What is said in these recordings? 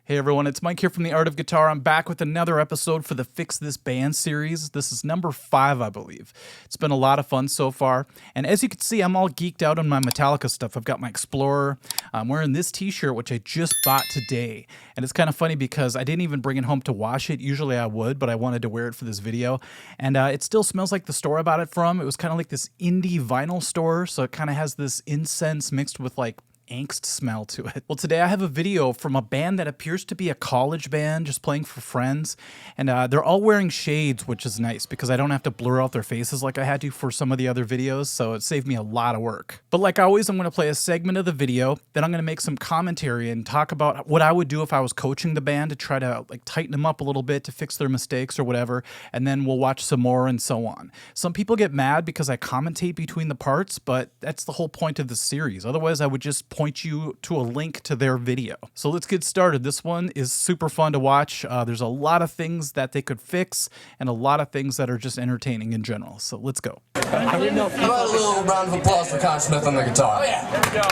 Hey everyone, it's Mike here from The Art of Guitar. I'm back with another episode for the Fix This Band series. This is number 5, I believe. It's been a lot of fun so far. And as you can see, I'm all geeked out on my Metallica stuff. I've got my Explorer. I'm wearing this t-shirt, which I just bought today. And it's kind of funny because I didn't even bring it home to wash it. Usually I would, but I wanted to wear it for this video. And it still smells like the store I bought it from. It was kind of like this indie vinyl store. So it kind of has this incense mixed with like angst smell to it. Well, today I have a video from a band that appears to be a college band just playing for friends, and they're all wearing shades, which is nice because I don't have to blur out their faces like I had to for some of the other videos, so it saved me a lot of work. But like always, I'm going to play a segment of the video, then I'm going to make some commentary and talk about what I would do if I was coaching the band to try to like tighten them up a little bit to fix their mistakes or whatever, and then we'll watch some more and so on. Some people get mad because I commentate between the parts, but that's the whole point of the series. Otherwise, I would just point you to a link to their video. So let's get started. This one is super fun to watch. There's a lot of things that they could fix and a lot of things that are just entertaining in general. So let's go. How about a little round of applause for Con Smith on the guitar? Oh, yeah. There we go.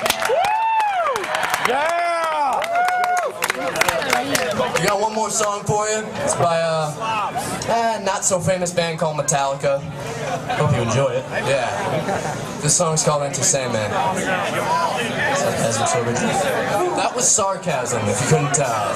Yeah! We got one more song for you. It's by a not so famous band called Metallica. Hope you enjoy it. Yeah. This song's called Enter Sandman. As it's original. That was sarcasm, if you couldn't tell.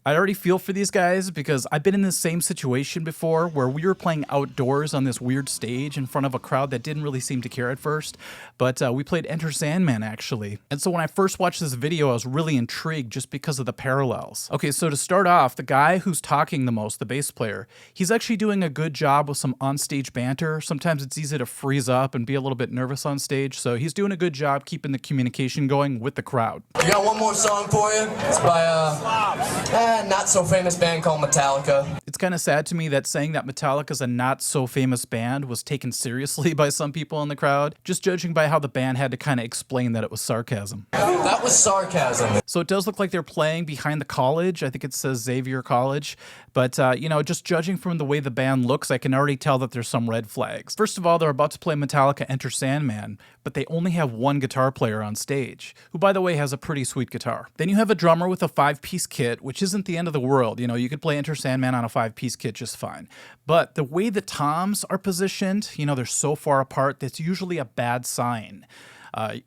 I already feel for these guys because I've been in the same situation before where we were playing outdoors on this weird stage in front of a crowd that didn't really seem to care at first, but we played Enter Sandman actually. And so when I first watched this video, I was really intrigued just because of the parallels. Okay, so to start off, the guy who's talking the most, the bass player, he's actually doing a good job with some onstage banter. Sometimes it's easy to freeze up and be a little bit nervous on stage, so he's doing a good job keeping the communication going with the crowd. We got one more song for you. It's by a not so famous band called Metallica. It's kind of sad to me that saying that Metallica's a not so famous band was taken seriously by some people in the crowd, just judging by how the band had to kind of explain that it was sarcasm. That was sarcasm. So it does look like they're playing behind the college. I think it says Xavier College. But, you know, just judging from the way the band looks, I can already tell that there's some red flags. First of all, they're about to play Metallica Enter Sandman, but they only have one guitar player on stage, who, by the way, has a pretty sweet guitar. Then you have a drummer with a 5-piece kit, which isn't the end of the world. You know, you could play Enter Sandman on a 5-piece kit just fine. But the way the toms are positioned, you know, they're so far apart, that's usually a bad sign.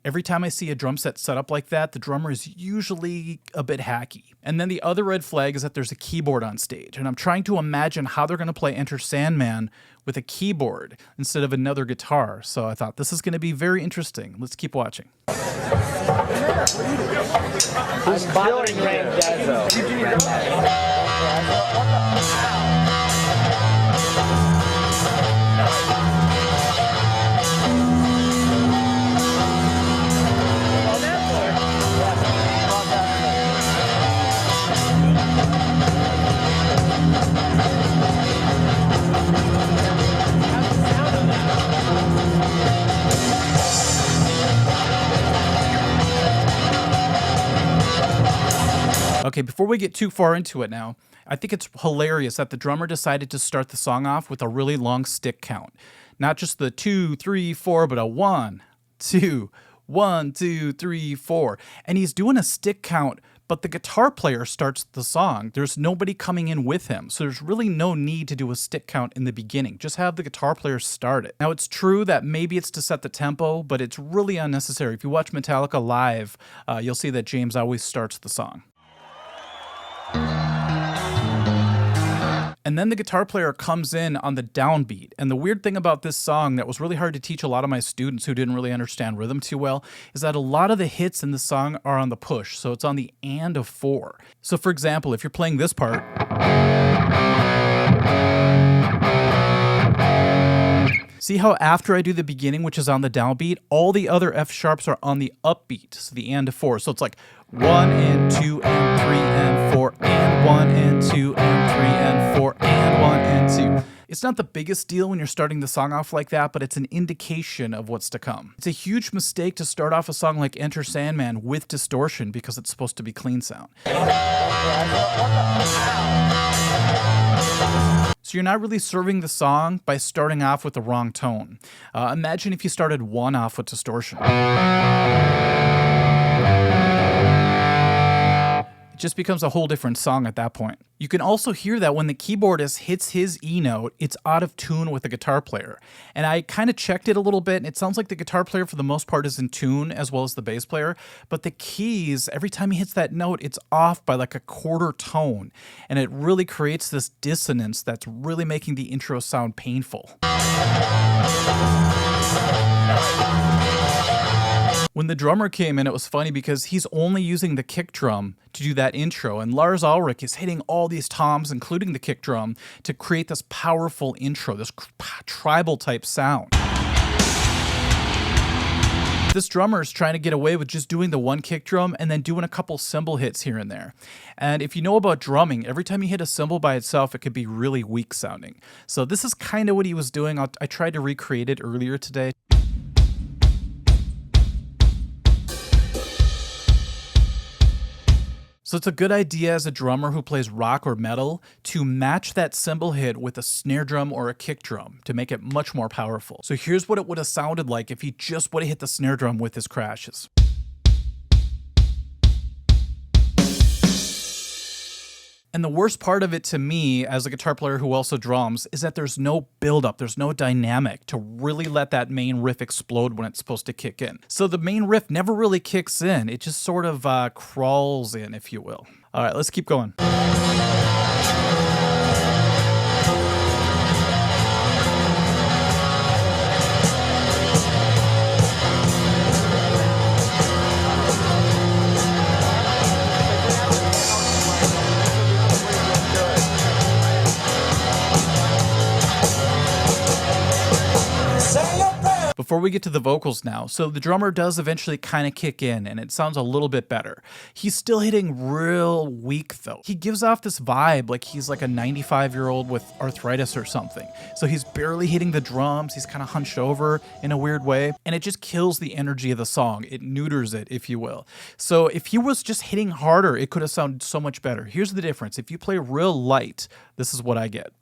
Every time I see a drum set up like that, the drummer is usually a bit hacky. And then the other red flag is that there's a keyboard on stage, and I'm trying to imagine how they're going to play Enter Sandman with a keyboard instead of another guitar. So I thought this is going to be very interesting. Let's keep watching. Who's bothering Ray Dazzo? Okay, before we get too far into it now, I think it's hilarious that the drummer decided to start the song off with a really long stick count. Not just the 2, 3, 4, but a 1, 2, 1, 2, 3, 4. And he's doing a stick count, but the guitar player starts the song. There's nobody coming in with him, so there's really no need to do a stick count in the beginning. Just have the guitar player start it. Now, it's true that maybe it's to set the tempo, but it's really unnecessary. If you watch Metallica live, you'll see that James always starts the song. And then the guitar player comes in on the downbeat. And the weird thing about this song that was really hard to teach a lot of my students who didn't really understand rhythm too well is that a lot of the hits in the song are on the push. So it's on the and of 4. So for example, if you're playing this part, see how after I do the beginning, which is on the downbeat, all the other F sharps are on the upbeat, so the and of 4. So it's like 1 and 2 and 3 and 4 and 1 and 2 and 3 and 4 and 1 and 2. It's not the biggest deal when you're starting the song off like that, but it's an indication of what's to come. It's a huge mistake to start off a song like Enter Sandman with distortion because it's supposed to be clean sound. So you're not really serving the song by starting off with the wrong tone. Imagine if you started one off with distortion. It just becomes a whole different song at that point. You can also hear that when the keyboardist hits his E note, it's out of tune with the guitar player. And I kind of checked it a little bit, and it sounds like the guitar player for the most part is in tune as well as the bass player, but the keys, every time he hits that note, it's off by like a quarter tone, and it really creates this dissonance that's really making the intro sound painful. When the drummer came in, it was funny because he's only using the kick drum to do that intro, and Lars Ulrich is hitting all these toms, including the kick drum, to create this powerful intro, this tribal type sound. This drummer is trying to get away with just doing the one kick drum and then doing a couple cymbal hits here and there. And if you know about drumming, every time you hit a cymbal by itself, it could be really weak sounding. So this is kind of what he was doing. I tried to recreate it earlier today. So it's a good idea as a drummer who plays rock or metal to match that cymbal hit with a snare drum or a kick drum to make it much more powerful. So here's what it would have sounded like if he just would have hit the snare drum with his crashes. And the worst part of it to me, as a guitar player who also drums, is that there's no build-up, there's no dynamic to really let that main riff explode when it's supposed to kick in. So the main riff never really kicks in, it just sort of crawls in, if you will. All right, let's keep going. Before we get to the vocals now, so the drummer does eventually kind of kick in and it sounds a little bit better. He's still hitting real weak though. He gives off this vibe like he's like a 95-year-old with arthritis or something. So he's barely hitting the drums, he's kind of hunched over in a weird way, and it just kills the energy of the song. It neuters it, if you will. So if he was just hitting harder, it could have sounded so much better. Here's the difference. If you play real light, this is what I get.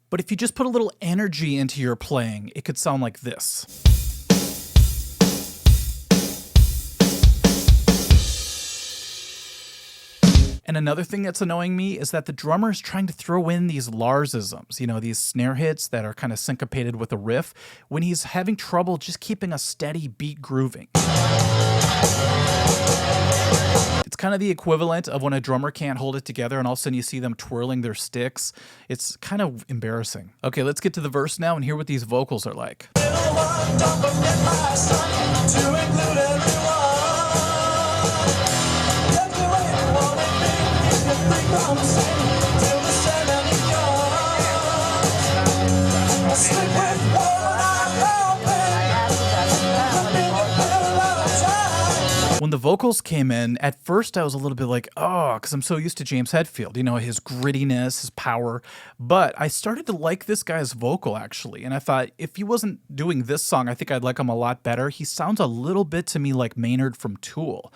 But if you just put a little energy into your playing, it could sound like this. And another thing that's annoying me is that the drummer is trying to throw in these Larsisms, you know, these snare hits that are kind of syncopated with a riff, when he's having trouble just keeping a steady beat grooving. It's kind of the equivalent of when a drummer can't hold it together and all of a sudden you see them twirling their sticks. It's kind of embarrassing. Okay, let's get to the verse now and hear what these vocals are like. When the vocals came in, at first I was a little bit like, oh, because I'm so used to James Hetfield, you know, his grittiness, his power. But I started to like this guy's vocal, actually. And I thought, if he wasn't doing this song, I think I'd like him a lot better. He sounds a little bit to me like Maynard from Tool.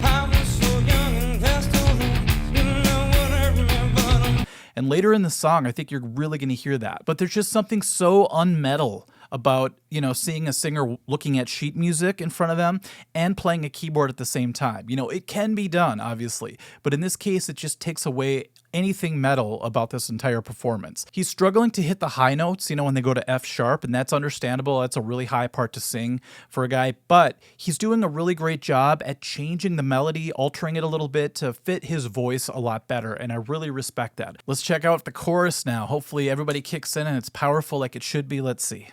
And later in the song, I think you're really going to hear that. But there's just something so unmetal about, you know, seeing a singer looking at sheet music in front of them and playing a keyboard at the same time. You know, it can be done, obviously, but in this case, it just takes away anything metal about this entire performance. He's struggling to hit the high notes, you know, when they go to F sharp, and that's understandable. That's a really high part to sing for a guy, but he's doing a really great job at changing the melody, altering it a little bit to fit his voice a lot better, and I really respect that. Let's check out the chorus now. Hopefully everybody kicks in and it's powerful like it should be. Let's see.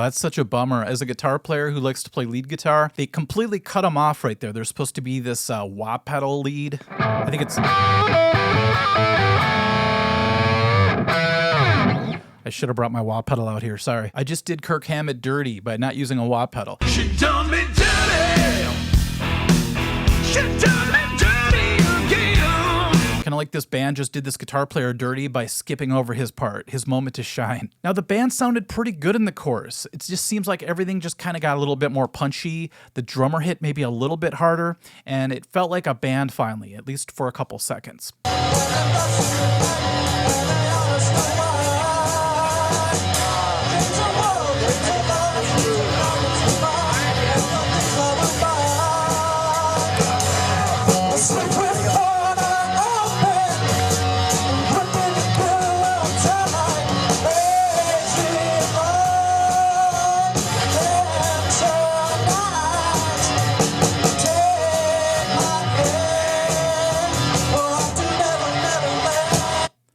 that's such a bummer. As a guitar player who likes to play lead guitar, they completely cut him off right there. There's supposed to be this wah pedal lead. I think it's... I should have brought my wah pedal out here, sorry. I just did Kirk Hammett dirty by not using a wah pedal. She done me dirty. She done me dirty again. Kind of like this band just did this guitar player dirty by skipping over his part, his moment to shine. Now the band sounded pretty good in the chorus. It just seems like everything just kind of got a little bit more punchy. The drummer hit maybe a little bit harder, and it felt like a band finally, at least for a couple seconds.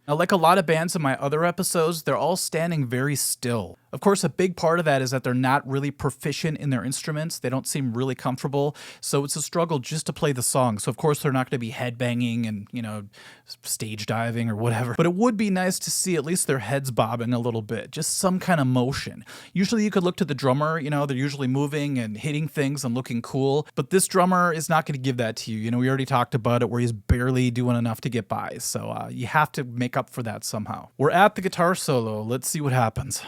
Now, like a lot of bands in my other episodes, they're all standing very still. Of course, a big part of that is that they're not really proficient in their instruments. They don't seem really comfortable, so it's a struggle just to play the song. So of course they're not going to be headbanging and, stage diving or whatever. But it would be nice to see at least their heads bobbing a little bit, just some kind of motion. Usually you could look to the drummer, they're usually moving and hitting things and looking cool. But this drummer is not going to give that to you. We already talked about it where he's barely doing enough to get by. So you have to make up for that somehow. We're at the guitar solo. Let's see what happens.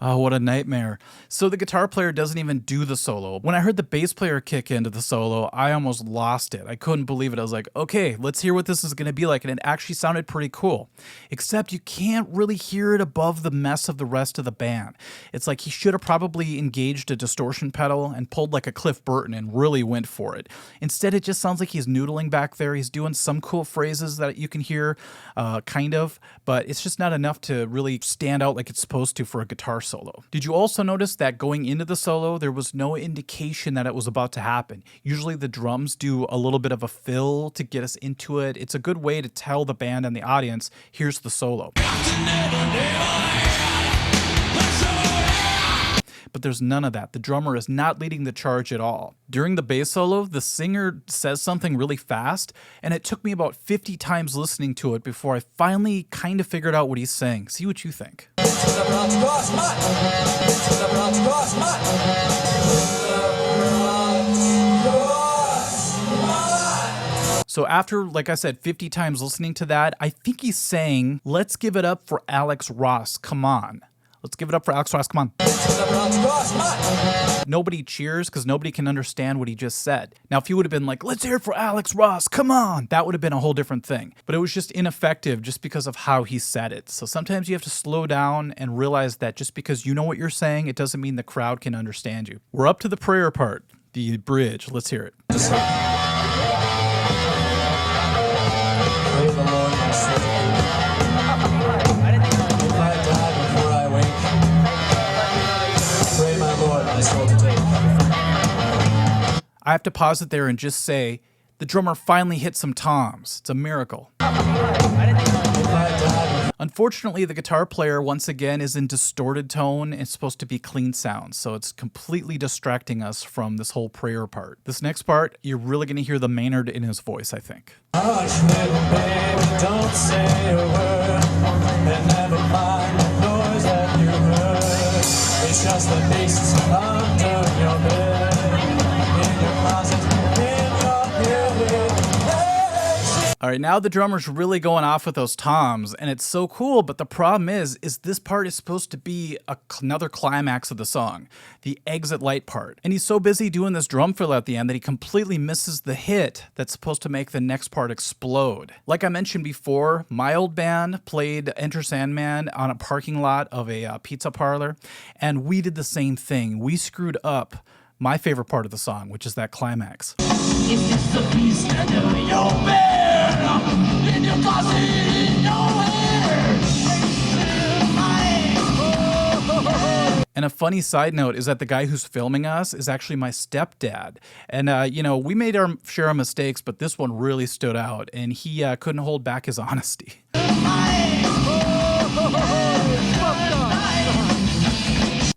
Oh, what a nightmare. So the guitar player doesn't even do the solo. When I heard the bass player kick into the solo, I almost lost it. I couldn't believe it. I was like, okay, let's hear what this is going to be like. And it actually sounded pretty cool. Except you can't really hear it above the mess of the rest of the band. It's like he should have probably engaged a distortion pedal and pulled like a Cliff Burton and really went for it. Instead, it just sounds like he's noodling back there. He's doing some cool phrases that you can hear, kind of, but it's just not enough to really stand out like it's supposed to for a guitar solo. Did you also notice that going into the solo, there was no indication that it was about to happen? Usually the drums do a little bit of a fill to get us into it. It's a good way to tell the band and the audience, here's the solo. But there's none of that. The drummer is not leading the charge at all. During the bass solo, the singer says something really fast, and it took me about 50 times listening to it before I finally kind of figured out what he's saying. See what you think. So after, like I said, 50 times listening to that, I think he's saying, let's give it up for Alex Ross, come on. Let's give it up for Alex Ross, come on. Nobody cheers because nobody can understand what he just said. Now, if he would have been like, let's hear it for Alex Ross, come on, that would have been a whole different thing. But it was just ineffective just because of how he said it. So sometimes you have to slow down and realize that just because you know what you're saying, it doesn't mean the crowd can understand you. We're up to the prayer part, the bridge. Let's hear it. Praise the Lord, my soul. If I die before I wake, pray my Lord, my soul to take. I have to pause it there and just say, the drummer finally hit some toms. It's a miracle. Unfortunately, the guitar player, once again, is in distorted tone. It's supposed to be clean sound, so it's completely distracting us from this whole prayer part. This next part, you're really going to hear the Maynard in his voice, I think. Hush, little baby, don't say a word, and never mind the noise that you heard. It's just the beasts under your bed, in your closet, in your building. All right, now the drummer's really going off with those toms, and it's so cool, but the problem is this part is supposed to be another climax of the song, the exit light part. And he's so busy doing this drum fill at the end that he completely misses the hit that's supposed to make the next part explode. Like I mentioned before, my old band played Enter Sandman on a parking lot of a pizza parlor, and we did the same thing. We screwed up my favorite part of the song, which is that climax. And a funny side note is that the guy who's filming us is actually my stepdad. And, we made our share of mistakes, but this one really stood out, and he couldn't hold back his honesty.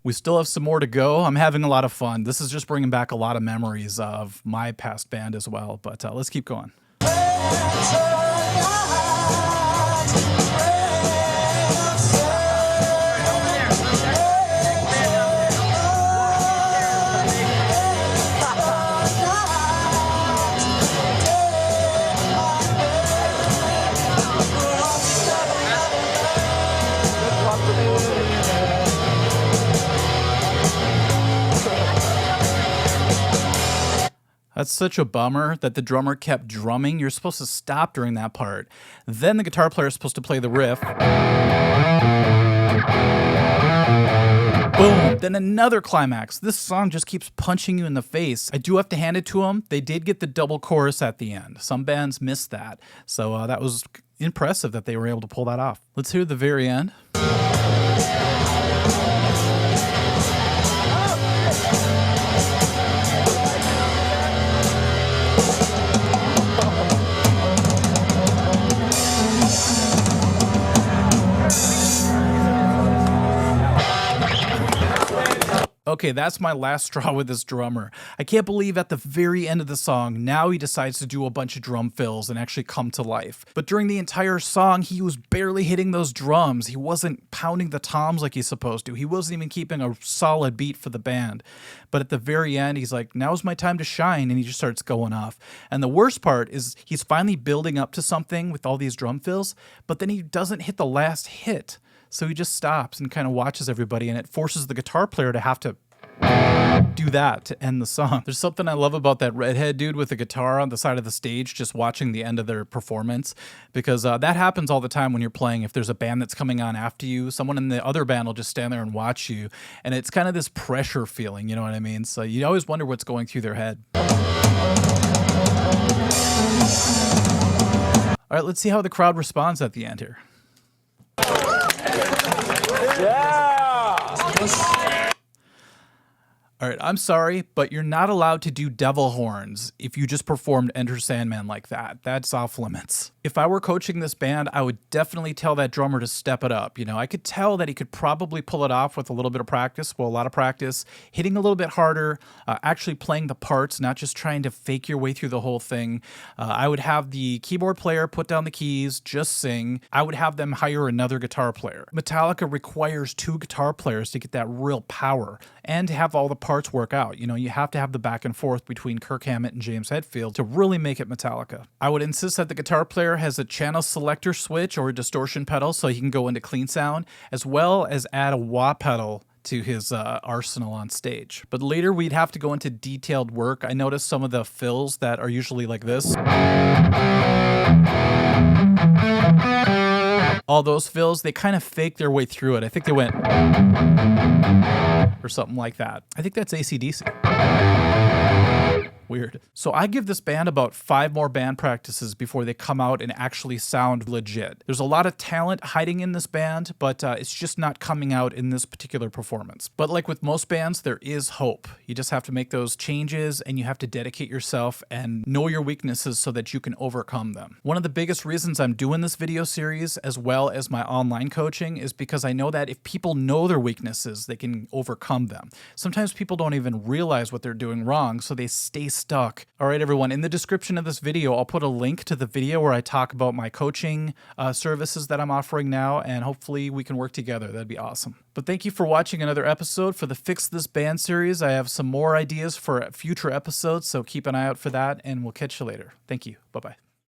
We still have some more to go. I'm having a lot of fun. This is just bringing back a lot of memories of my past band as well, but let's keep going. That's such a bummer that the drummer kept drumming. You're supposed to stop during that part. Then the guitar player is supposed to play the riff. Boom! Then another climax. This song just keeps punching you in the face. I do have to hand it to them. They did get the double chorus at the end. Some bands missed that. So that was impressive that they were able to pull that off. Let's hear the very end. Okay, that's my last straw with this drummer. I can't believe at the very end of the song, now he decides to do a bunch of drum fills and actually come to life. But during the entire song, he was barely hitting those drums. He wasn't pounding the toms like he's supposed to. He wasn't even keeping a solid beat for the band. But at the very end, he's like, now's my time to shine, and he just starts going off. And the worst part is he's finally building up to something with all these drum fills, but then he doesn't hit the last hit. So he just stops and kind of watches everybody, and it forces the guitar player to have to do that to end the song. There's something I love about that redhead dude with the guitar on the side of the stage just watching the end of their performance, because that happens all the time when you're playing. If there's a band that's coming on after you, someone in the other band will just stand there and watch you, and it's kind of this pressure feeling, you know what I mean? So you always wonder what's going through their head. All right, let's see how the crowd responds at the end here. All right, I'm sorry, but you're not allowed to do devil horns if you just performed Enter Sandman like that. That's off limits. If I were coaching this band, I would definitely tell that drummer to step it up. I could tell that he could probably pull it off with a little bit of practice, well, a lot of practice, hitting a little bit harder, actually playing the parts, not just trying to fake your way through the whole thing. I would have the keyboard player put down the keys, just sing. I would have them hire another guitar player. Metallica requires 2 guitar players to get that real power and to have all the parts work out. You have to have the back and forth between Kirk Hammett and James Hetfield to really make it Metallica. I would insist that the guitar player has a channel selector switch or a distortion pedal so he can go into clean sound, as well as add a wah pedal to his arsenal on stage. But later we'd have to go into detailed work. I noticed some of the fills that are usually like this. All those fills, they kind of fake their way through it. I think they went or something like that. I think that's AC/DC. Weird. So I give this band about 5 more band practices before they come out and actually sound legit. There's a lot of talent hiding in this band, but it's just not coming out in this particular performance. But like with most bands, there is hope. You just have to make those changes, and you have to dedicate yourself and know your weaknesses so that you can overcome them. One of the biggest reasons I'm doing this video series, as well as my online coaching, is because I know that if people know their weaknesses, they can overcome them. Sometimes people don't even realize what they're doing wrong, so they stay stuck. All right, everyone, in the description of this video, I'll put a link to the video where I talk about my coaching services that I'm offering now, and hopefully we can work together. That'd be awesome. But thank you for watching another episode for the Fix This Band series. I have some more ideas for future episodes, so keep an eye out for that, and we'll catch you later. Thank you. Bye-bye.